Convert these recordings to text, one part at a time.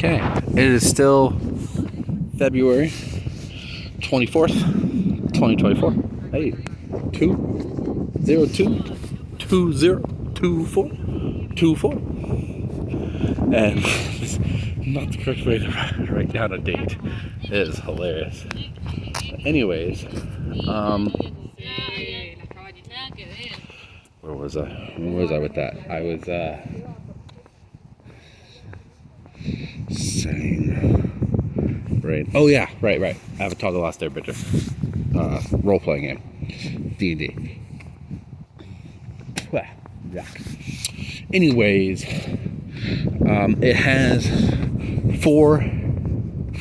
Okay, it is still February 24th, 2024. Hey, 202-2024-24. And it's not the correct way to write down a date. It is hilarious. Anyways, where was I? Where was I with that? I was saying, right? Oh yeah, right. Avatar: The Last Airbender, role-playing game, D&D. Yeah. Anyways, it has four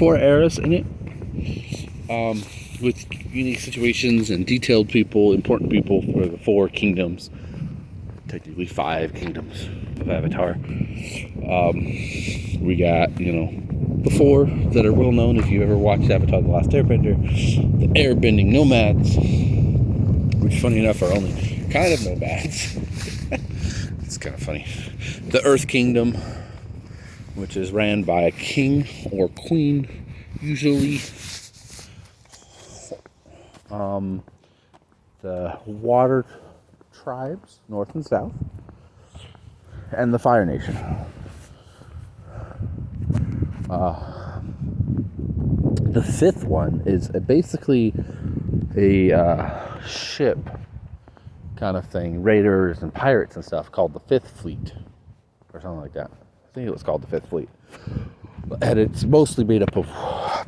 eras in it, with unique situations and detailed people, important people for the 4 kingdoms. Technically 5 kingdoms of Avatar. We got, the 4 that are well known if you've ever watched Avatar: The Last Airbender. The airbending nomads, which funny enough are only kind of nomads. It's kind of funny. The Earth Kingdom, which is ran by a king or queen, usually. The Water Tribes, North and South, and the Fire Nation. The 5th one is basically a ship kind of thing, raiders and pirates and stuff, called the 5th Fleet, or something like that. I think it was called the 5th Fleet. And it's mostly made up of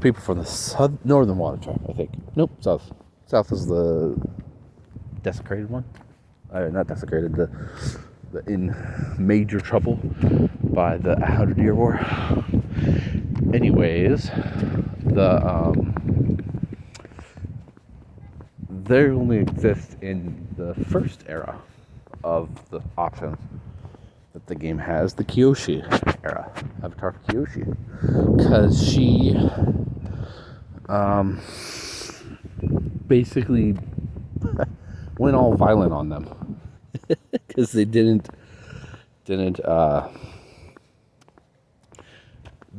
people from the northern water tribe, I think. Nope, south. South is the desecrated one. Not desecrated, the in major trouble by the 100-Year War. Anyways, they only exist in the first era of the options that the game has, the Kyoshi era, Avatar Kyoshi, because she basically went all violent on them because they didn't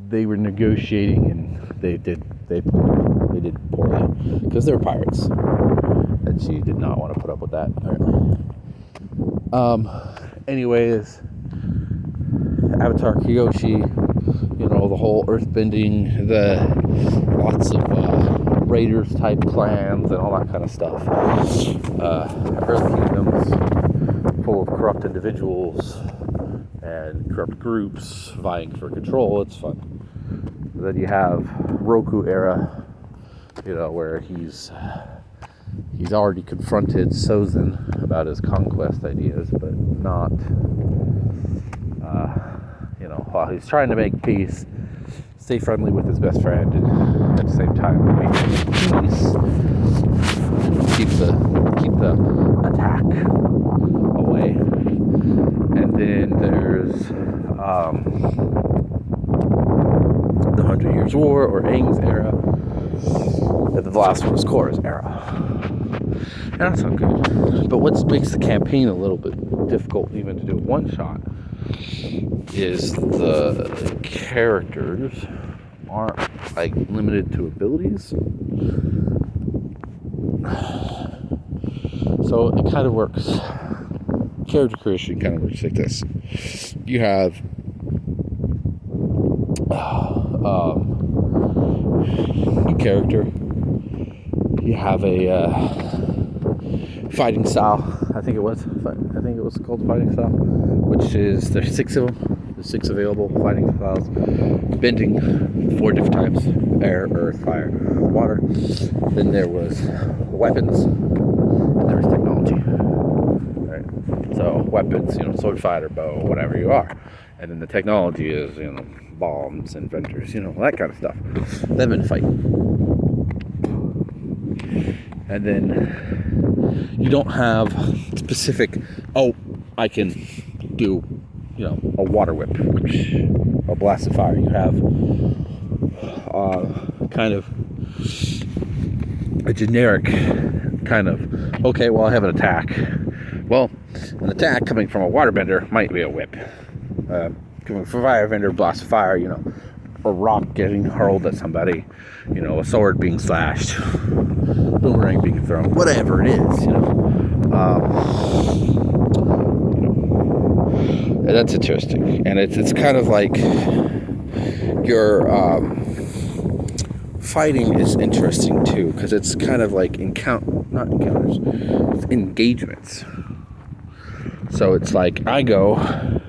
they were negotiating and they did poorly because they were pirates, and she did not want to put up with that, apparently. Anyways, Avatar Kyoshi, the whole earthbending, the lots of raiders type clans and all that kind of stuff. Earth kingdoms full of corrupt individuals and corrupt groups vying for control. It's fun. Then you have Roku era, where he's already confronted Sozin about his conquest ideas, but not, while he's trying to make peace, stay friendly with his best friend, and at the same time make peace, keep the attack away. And then there's the 100 Years War, or Aang's era, and the last one was Korra's era. And that's not good. But what makes the campaign a little bit difficult even to do one shot is the characters aren't limited to abilities. So it kind of works. Character creation kind of works like this. You have a character. You have a fighting style. I think it was called fighting style, which is there's 6 of them. There's 6 available fighting styles. Bending 4 different types: air, earth, fire, water. Then there was weapons, and there was technology. Right? So weapons, sword fighter, bow, whatever you are. And then the technology is, bombs, inventors, that kind of stuff. They've been fighting. And then you don't have specific, I can do, a water whip, a blast of fire. You have kind of a generic kind of, I have an attack. Well, an attack coming from a waterbender might be a whip. Coming from a firebender, blast of fire, a rock getting hurled at somebody, a sword being slashed, boomerang being thrown, whatever it is, and that's interesting. And it's kind of like your fighting is interesting too, because it's kind of like not encounters, it's engagements. So it's like I go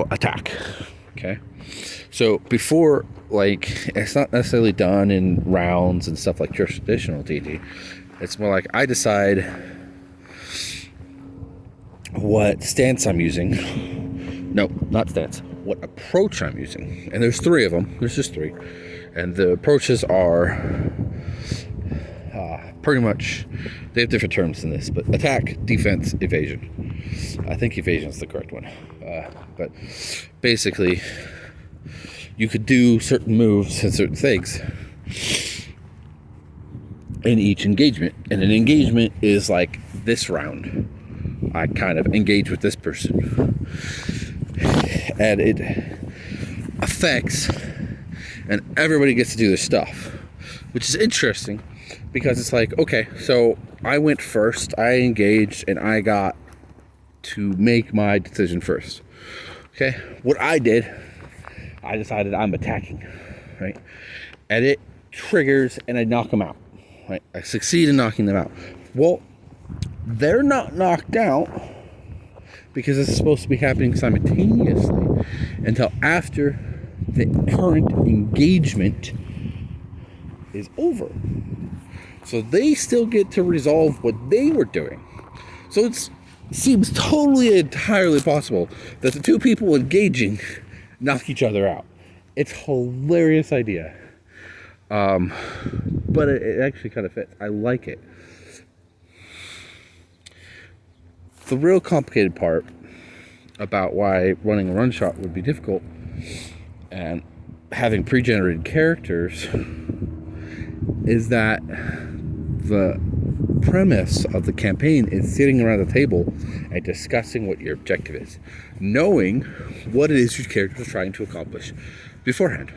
attack. Okay. So before, like, it's not necessarily done in rounds and stuff like traditional D&D. It's more like I decide what stance I'm using. No, not stance. What approach I'm using. And there's 3 of them. There's just 3. And the approaches are pretty much, they have different terms in this, but attack, defense, evasion. I think evasion is the correct one. But basically, you could do certain moves and certain things in each engagement. And an engagement is like this round. I kind of engage with this person. And it affects, and everybody gets to do their stuff, which is interesting because it's like, okay, so I went first, I engaged, and I got to make my decision first. Okay, what I did, I decided I'm attacking, right? And it triggers, and I knock them out, right? I succeed in knocking them out. Well, they're not knocked out because it's supposed to be happening simultaneously until after the current engagement is over. So they still get to resolve what they were doing. So it seems totally entirely possible that the 2 people engaging knock each other out. It's a hilarious idea. But it actually kind of fits. I like it. The real complicated part about why running a run shot would be difficult and having pre-generated characters is that the premise of the campaign is sitting around the table and discussing what your objective is, knowing what it is your character is trying to accomplish beforehand.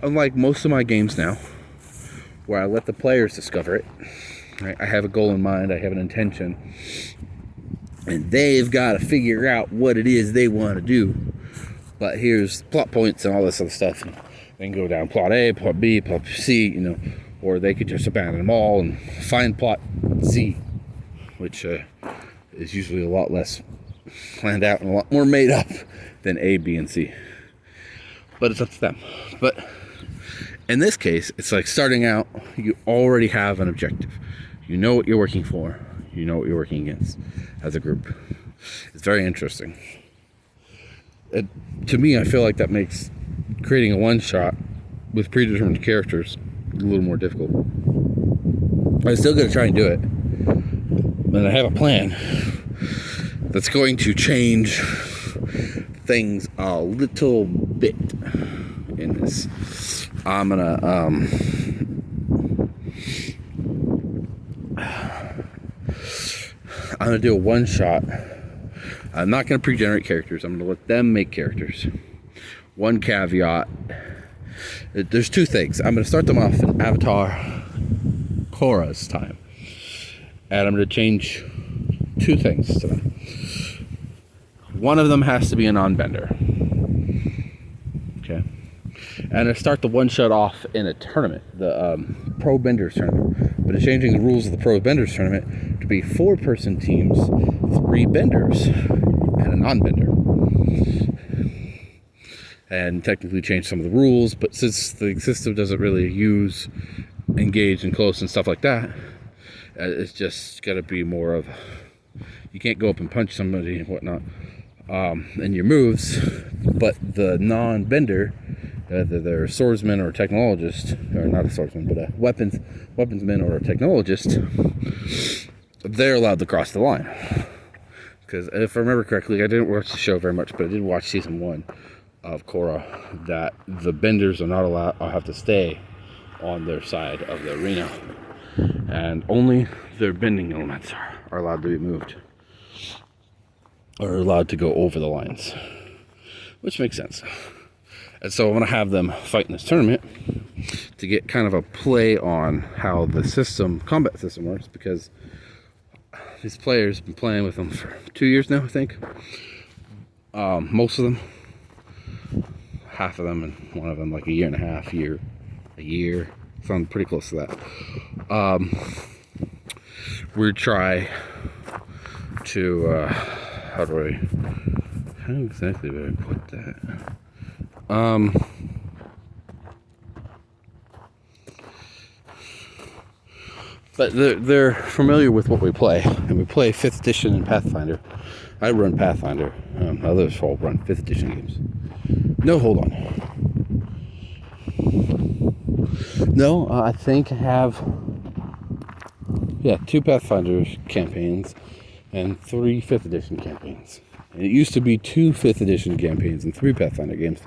Unlike most of my games now, where I let the players discover it, right? I have a goal in mind, I have an intention, and they've got to figure out what it is they want to do. But here's plot points and all this other stuff. And they can go down plot A, plot B, plot C, or they could just abandon them all and find plot Z, which is usually a lot less planned out and a lot more made up than A, B, and C. But it's up to them. But in this case, it's like starting out, you already have an objective. You know what you're working for. You know what you're working against as a group. It's very interesting. To me, I feel like that makes creating a one-shot with predetermined characters a little more difficult. I'm still going to try and do it. And I have a plan that's going to change things a little bit in this. I'm going to do a one-shot. I'm not going to pre-generate characters. I'm going to let them make characters. One caveat. There's 2 things. I'm going to start them off in Avatar Korra's time. And I'm going to change 2 things to them. One of them has to be a non-bender. Okay. And I start the one-shot off in a tournament. The Pro Benders tournament. But it's changing the rules of the Pro Benders tournament to be 4-person teams, 3 benders, and a non-bender. And technically change some of the rules, but since the system doesn't really use engage and close and stuff like that, it's just got to be more of, you can't go up and punch somebody and whatnot in your moves, but the non-bender, whether they're a swordsman or a technologist, or not a swordsman, but a weaponsman or a technologist, they're allowed to cross the line. Because if I remember correctly, I didn't watch the show very much, but I did watch season 1 of Korra, that the benders are not allowed, have to stay on their side of the arena, and only their bending elements are allowed to be moved, or allowed to go over the lines, which makes sense. And so I want to have them fight in this tournament to get kind of a play on how the combat system works, because these players have been playing with them for 2 years now, I think. Most of them, half of them, and one of them like a year and a half, a year. Sound pretty close to that. We try to how exactly do I put that? But they're familiar with what we play, and we play 5th edition and Pathfinder. I run Pathfinder. Others all run 5th edition games. No, hold on. No, I think I have 2 Pathfinder campaigns and 3 5th edition campaigns. And it used to be 2 5th edition campaigns and 3 Pathfinder games.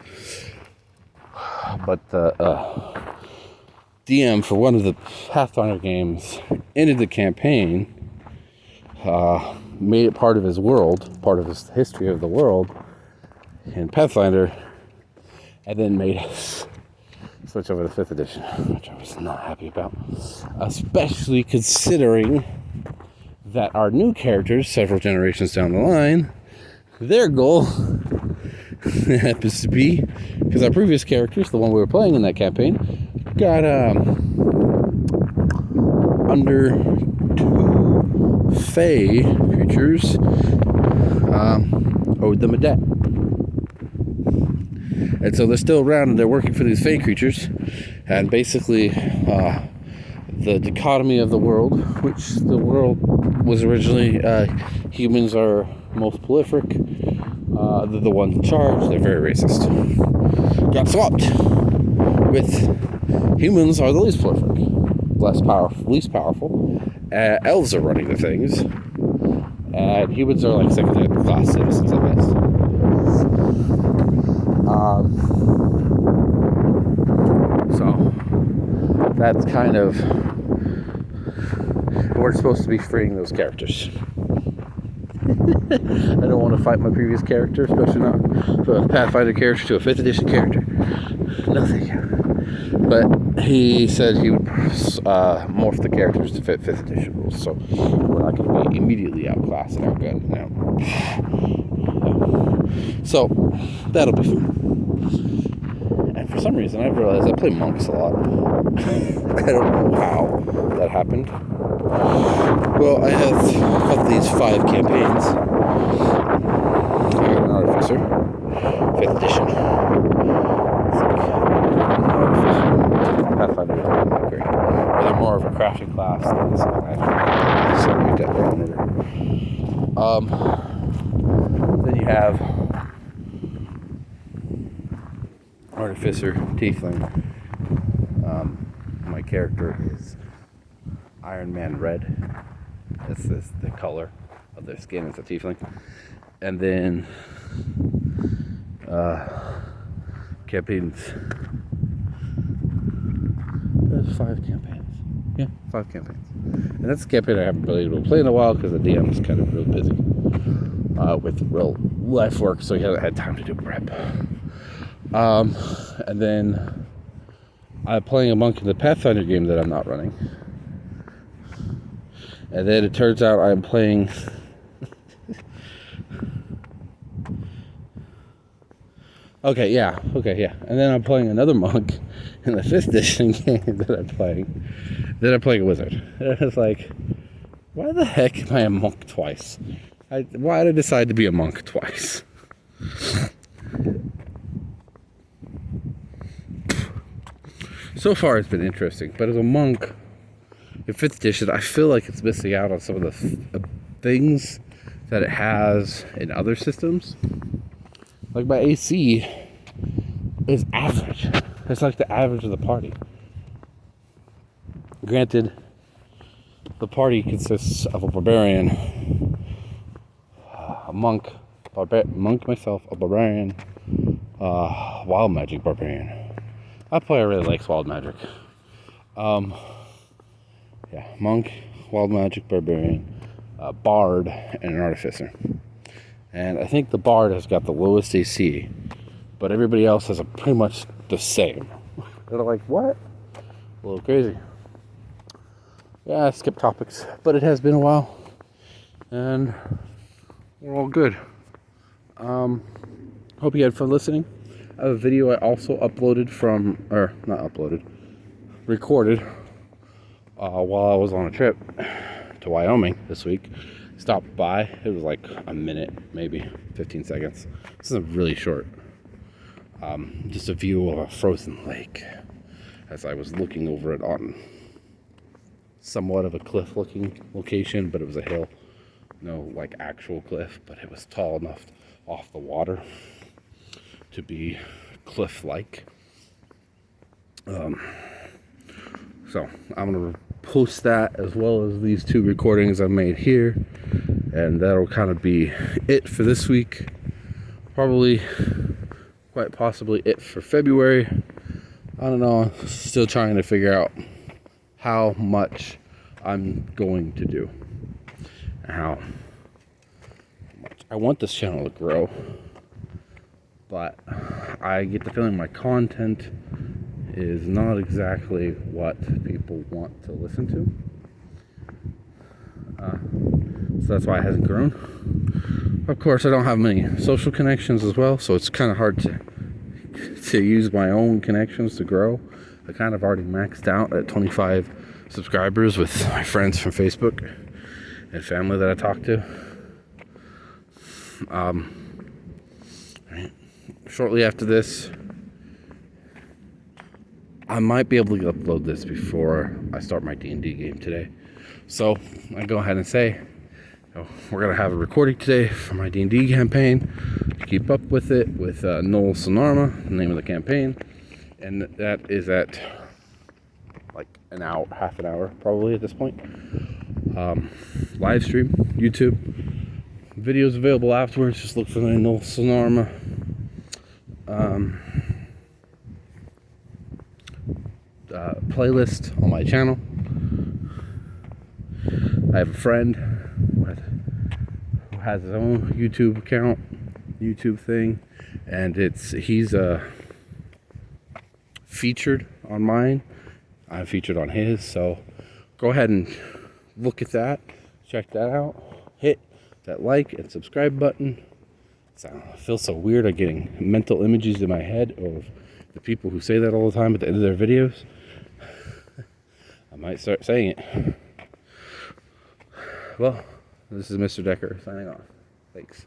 But DM for one of the Pathfinder games ended the campaign, made it part of his world, part of his history of the world in Pathfinder, and then made us switch over to 5th edition, which I was not happy about, especially considering that our new characters, several generations down the line, their goal happens to be, because our previous characters, the one we were playing in that campaign, got under 2 Fey creatures owed them a debt. And so they're still around and they're working for these Fey creatures. And basically, the dichotomy of the world, which the world was originally, humans are most prolific, they're the ones in charge, they're very racist. Got swapped with humans are the least prolific, least powerful. Elves are running the things, and humans are like second class citizens at best. So that's kind of, we're supposed to be freeing those characters. I don't want to fight my previous character, especially not from a Pathfinder character to a 5th edition character. No thank you. But he said he would morph the characters to fit 5th edition rules, so we're not going to be immediately outclassed and outgunned now. So that'll be fun. And for some reason, I've realized I play monks a lot. I don't know how that happened. Well, I have of these 5 campaigns. I got an artificer, 5th edition. Pathfinder is not that great. Or they're more of a crafting class than something then you have artificer, tiefling. My character is Iron Man Red. That's the color of their skin is a tiefling. And then campaigns. There's 5 campaigns. Yeah, 5 campaigns. And that's a campaign I haven't really been playing in a while because the DM is kind of real busy with real life work, so he hasn't had time to do prep. And then I'm playing a monk in the Pathfinder game that I'm not running. And then it turns out I'm playing Okay, yeah. And then I'm playing another monk in the 5th edition game that I'm playing. Then I'm playing a wizard. And it's like, why the heck am I a monk twice? Why did I decide to be a monk twice? So far it's been interesting, but as a monk in 5th edition, I feel like it's missing out on some of the things that it has in other systems. Like my AC is average. It's like the average of the party. Granted, the party consists of a barbarian, a monk, myself, a barbarian, wild magic barbarian. A player really likes wild magic. Monk, wild magic barbarian, bard, and an artificer. And I think the bard has got the lowest AC but everybody else has a pretty much the same. They're like, what? A little crazy. Yeah, I skipped topics, but it has been a while, and we're all good. Hope you had fun listening. I have a video I also recorded while I was on a trip to Wyoming this week. Stopped by. It was like a minute, maybe 15 seconds. This is really short. Just a view of a frozen lake as I was looking over it on somewhat of a cliff looking location, but it was a hill. No like actual cliff, but it was tall enough off the water to be cliff like. So I'm gonna post that as well as these 2 recordings I made here, and that'll kind of be it for this week. Probably, quite possibly, it for February. I don't know. I'm still trying to figure out how much I'm going to do and how much I want this channel to grow, but I get the feeling my content is not exactly what people want to listen to, so that's why it hasn't grown. Of course, I don't have many social connections as well, so it's kind of hard to use my own connections to grow. I kind of already maxed out at 25 subscribers with my friends from Facebook and family that I talk to. Shortly after this, I might be able to upload this before I start my D&D game today. So I go ahead and say, we're going to have a recording today for my D&D campaign to keep up with it with Noel Sonarma, the name of the campaign. And that is at like an hour, half an hour probably at this point. Live stream, YouTube. Videos available afterwards. Just look for the Noel Sonarma. Playlist on my channel. I have a friend who has his own YouTube account, YouTube thing, and he's featured on mine. I'm featured on his, so go ahead and look at that, check that out, hit that like and subscribe button. I feel so weird. I'm getting mental images in my head of the people who say that all the time at the end of their videos. I might start saying it. Well, this is Mr. Decker signing off. Thanks.